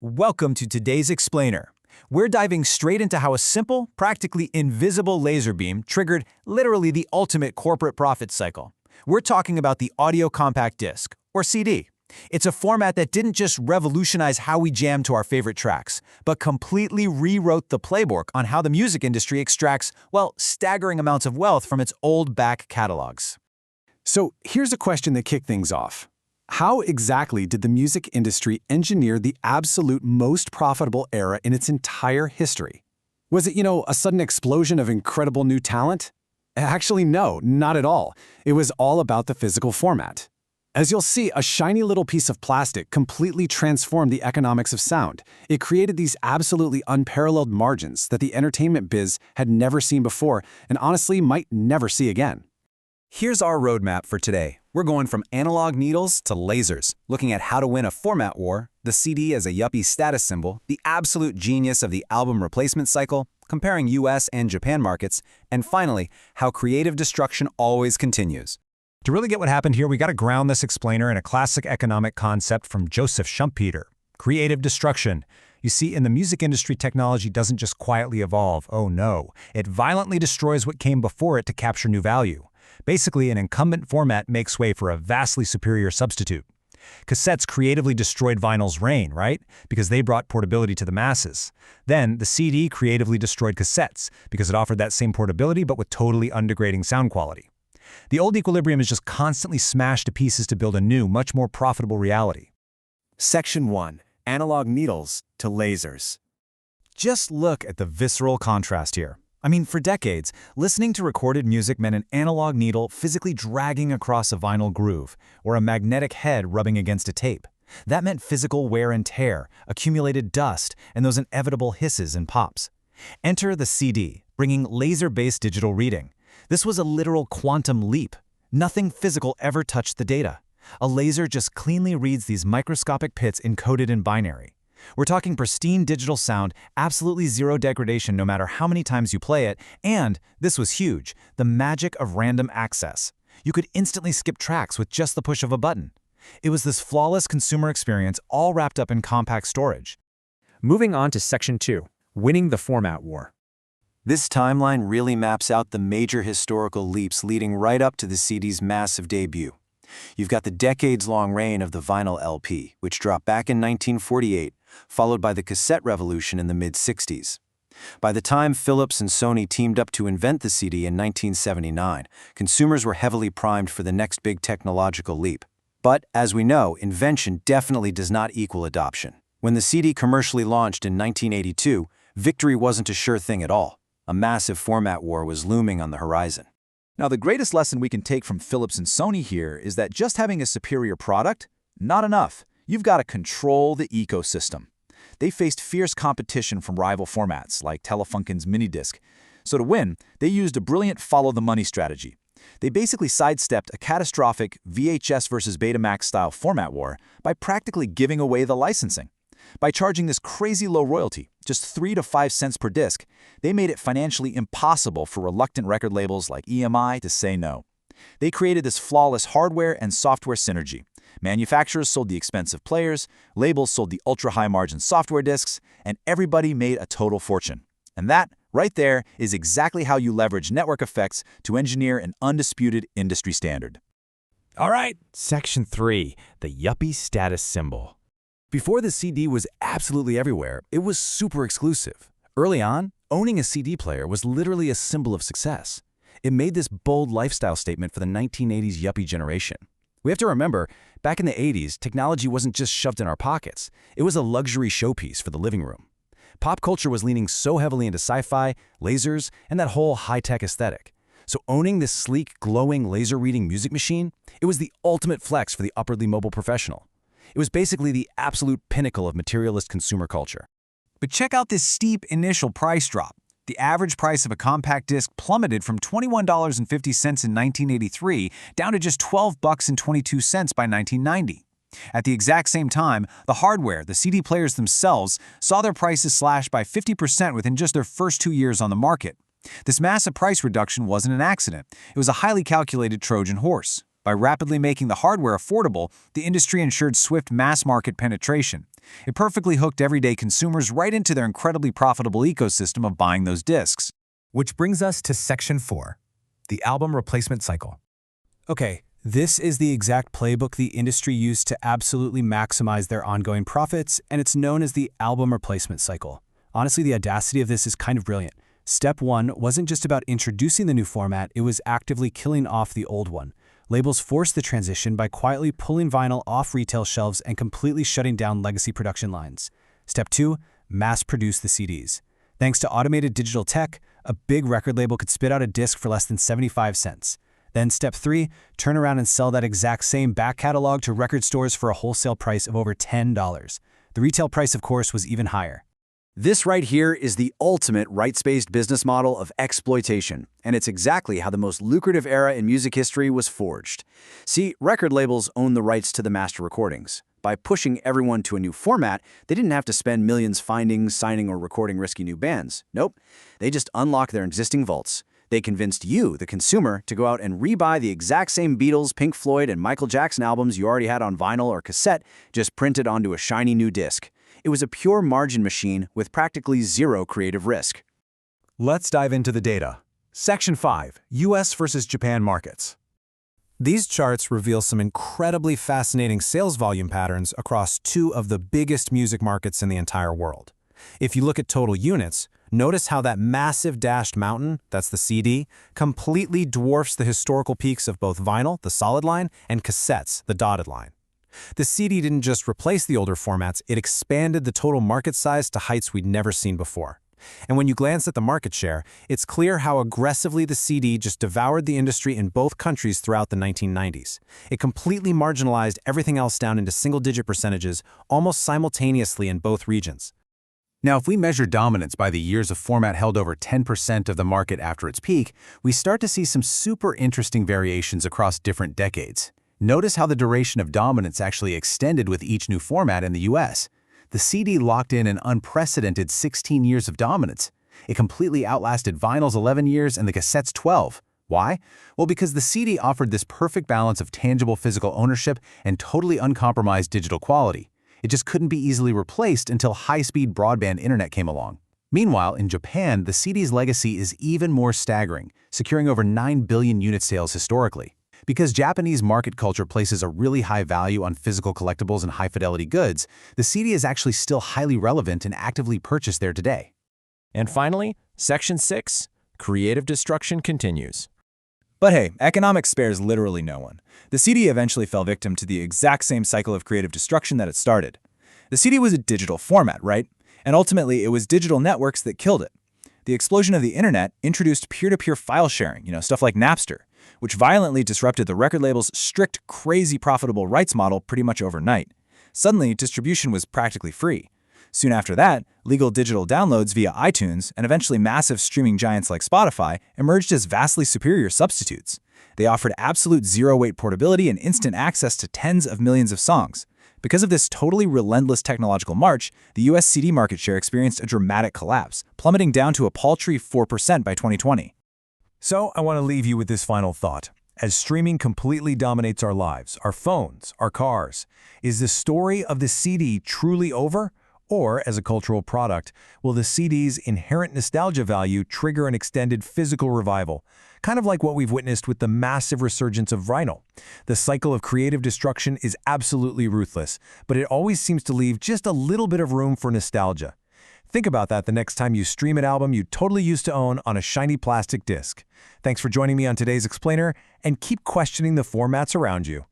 Welcome to today's explainer. We're diving straight into how a simple, practically invisible laser beam triggered literally the ultimate corporate profit cycle. We're talking about the audio compact disc, or CD. It's a format that didn't just revolutionize how we jam to our favorite tracks, but completely rewrote the playbook on how the music industry extracts, well, staggering amounts of wealth from its old back catalogs. So here's a question that kicked things off. How exactly did the music industry engineer the absolute most profitable era in its entire history? Was it, a sudden explosion of incredible new talent? Actually, no, not at all. It was all about the physical format. As you'll see, a shiny little piece of plastic completely transformed the economics of sound. It created these absolutely unparalleled margins that the entertainment biz had never seen before and honestly might never see again. Here's our roadmap for today. We're going from analog needles to lasers, looking at how to win a format war, the CD as a yuppie status symbol, the absolute genius of the album replacement cycle, comparing US and Japan markets, and finally, how creative destruction always continues. To really get what happened here, we got to ground this explainer in a classic economic concept from Joseph Schumpeter: creative destruction. You see, in the music industry, technology doesn't just quietly evolve. Oh no, it violently destroys what came before it to capture new value. Basically, an incumbent format makes way for a vastly superior substitute. Cassettes creatively destroyed vinyl's reign, right? Because they brought portability to the masses. Then, the CD creatively destroyed cassettes because it offered that same portability but with totally undegrading sound quality. The old equilibrium is just constantly smashed to pieces to build a new, much more profitable reality. Section 1. Analog needles to lasers. Just look at the visceral contrast here. For decades, listening to recorded music meant an analog needle physically dragging across a vinyl groove, or a magnetic head rubbing against a tape. That meant physical wear and tear, accumulated dust, and those inevitable hisses and pops. Enter the CD, bringing laser-based digital reading. This was a literal quantum leap. Nothing physical ever touched the data. A laser just cleanly reads these microscopic pits encoded in binary. We're talking pristine digital sound, absolutely zero degradation no matter how many times you play it, and, this was huge, the magic of random access. You could instantly skip tracks with just the push of a button. It was this flawless consumer experience all wrapped up in compact storage. Moving on to Section 2, winning the format war. This timeline really maps out the major historical leaps leading right up to the CD's massive debut. You've got the decades-long reign of the vinyl LP, which dropped back in 1948, followed by the cassette revolution in the mid-60s. By the time Philips and Sony teamed up to invent the CD in 1979, consumers were heavily primed for the next big technological leap. But, as we know, invention definitely does not equal adoption. When the CD commercially launched in 1982, victory wasn't a sure thing at all. A massive format war was looming on the horizon. Now, the greatest lesson we can take from Philips and Sony here is that just having a superior product, not enough. You've got to control the ecosystem. They faced fierce competition from rival formats like Telefunken's minidisc. So to win, they used a brilliant follow-the-money strategy. They basically sidestepped a catastrophic VHS versus Betamax style format war by practically giving away the licensing. By charging this crazy low royalty, just 3 to 5 cents per disc, they made it financially impossible for reluctant record labels like EMI to say no. They created this flawless hardware and software synergy. Manufacturers sold the expensive players, labels sold the ultra-high-margin software discs, and everybody made a total fortune. And that, right there, is exactly how you leverage network effects to engineer an undisputed industry standard. All right, Section 3, the yuppie status symbol. Before the CD was absolutely everywhere, it was super exclusive. Early on, owning a CD player was literally a symbol of success. It made this bold lifestyle statement for the 1980s yuppie generation. We have to remember, back in the 80s, technology wasn't just shoved in our pockets. It was a luxury showpiece for the living room. Pop culture was leaning so heavily into sci-fi, lasers, and that whole high-tech aesthetic. So owning this sleek, glowing, laser-reading music machine, it was the ultimate flex for the upwardly mobile professional. It was basically the absolute pinnacle of materialist consumer culture. But check out this steep initial price drop. The average price of a compact disc plummeted from $21.50 in 1983 down to just $12.22 by 1990. At the exact same time, the hardware, the CD players themselves, saw their prices slashed by 50% within just their first 2 years on the market. This massive price reduction wasn't an accident. It was a highly calculated Trojan horse. By rapidly making the hardware affordable, the industry ensured swift mass-market penetration. It perfectly hooked everyday consumers right into their incredibly profitable ecosystem of buying those discs. Which brings us to Section 4, the album replacement cycle. Okay, this is the exact playbook the industry used to absolutely maximize their ongoing profits, and it's known as the album replacement cycle. Honestly, the audacity of this is kind of brilliant. Step 1 wasn't just about introducing the new format, it was actively killing off the old one. Labels forced the transition by quietly pulling vinyl off retail shelves and completely shutting down legacy production lines. Step 2, mass-produce the CDs. Thanks to automated digital tech, a big record label could spit out a disc for less than 75 cents. Then Step 3, turn around and sell that exact same back catalog to record stores for a wholesale price of over $10. The retail price, of course, was even higher. This right here is the ultimate rights-based business model of exploitation, and it's exactly how the most lucrative era in music history was forged. See, record labels own the rights to the master recordings. By pushing everyone to a new format, they didn't have to spend millions finding, signing, or recording risky new bands. Nope. They just unlocked their existing vaults. They convinced you, the consumer, to go out and rebuy the exact same Beatles, Pink Floyd, and Michael Jackson albums you already had on vinyl or cassette, just printed onto a shiny new disc. It was a pure margin machine with practically zero creative risk. Let's dive into the data. Section 5, US versus Japan markets. These charts reveal some incredibly fascinating sales volume patterns across two of the biggest music markets in the entire world. If you look at total units, notice how that massive dashed mountain, that's the CD, completely dwarfs the historical peaks of both vinyl, the solid line, and cassettes, the dotted line. The CD didn't just replace the older formats, it expanded the total market size to heights we'd never seen before. And when you glance at the market share, it's clear how aggressively the CD just devoured the industry in both countries throughout the 1990s. It completely marginalized everything else down into single-digit percentages, almost simultaneously in both regions. Now, if we measure dominance by the years a format held over 10% of the market after its peak, we start to see some super interesting variations across different decades. Notice how the duration of dominance actually extended with each new format in the US. The CD locked in an unprecedented 16 years of dominance. It completely outlasted vinyl's 11 years and the cassette's 12. Why? Well, because the CD offered this perfect balance of tangible physical ownership and totally uncompromised digital quality. It just couldn't be easily replaced until high-speed broadband internet came along. Meanwhile, in Japan, the CD's legacy is even more staggering, securing over 9 billion unit sales historically. Because Japanese market culture places a really high value on physical collectibles and high-fidelity goods, the CD is actually still highly relevant and actively purchased there today. And finally, Section 6, creative destruction continues. But hey, economics spares literally no one. The CD eventually fell victim to the exact same cycle of creative destruction that it started. The CD was a digital format, right? And ultimately, it was digital networks that killed it. The explosion of the internet introduced peer-to-peer file sharing, stuff like Napster, which violently disrupted the record label's strict, crazy profitable rights model pretty much overnight. Suddenly, distribution was practically free. Soon after that, legal digital downloads via iTunes and eventually massive streaming giants like Spotify emerged as vastly superior substitutes. They offered absolute zero-weight portability and instant access to tens of millions of songs. Because of this totally relentless technological march, the US CD market share experienced a dramatic collapse, plummeting down to a paltry 4% by 2020. So, I want to leave you with this final thought. As streaming completely dominates our lives, our phones, our cars, is the story of the CD truly over? Or, as a cultural product, will the CD's inherent nostalgia value trigger an extended physical revival? Kind of like what we've witnessed with the massive resurgence of vinyl. The cycle of creative destruction is absolutely ruthless, but it always seems to leave just a little bit of room for nostalgia. Think about that the next time you stream an album you totally used to own on a shiny plastic disc. Thanks for joining me on today's Explainer, and keep questioning the formats around you.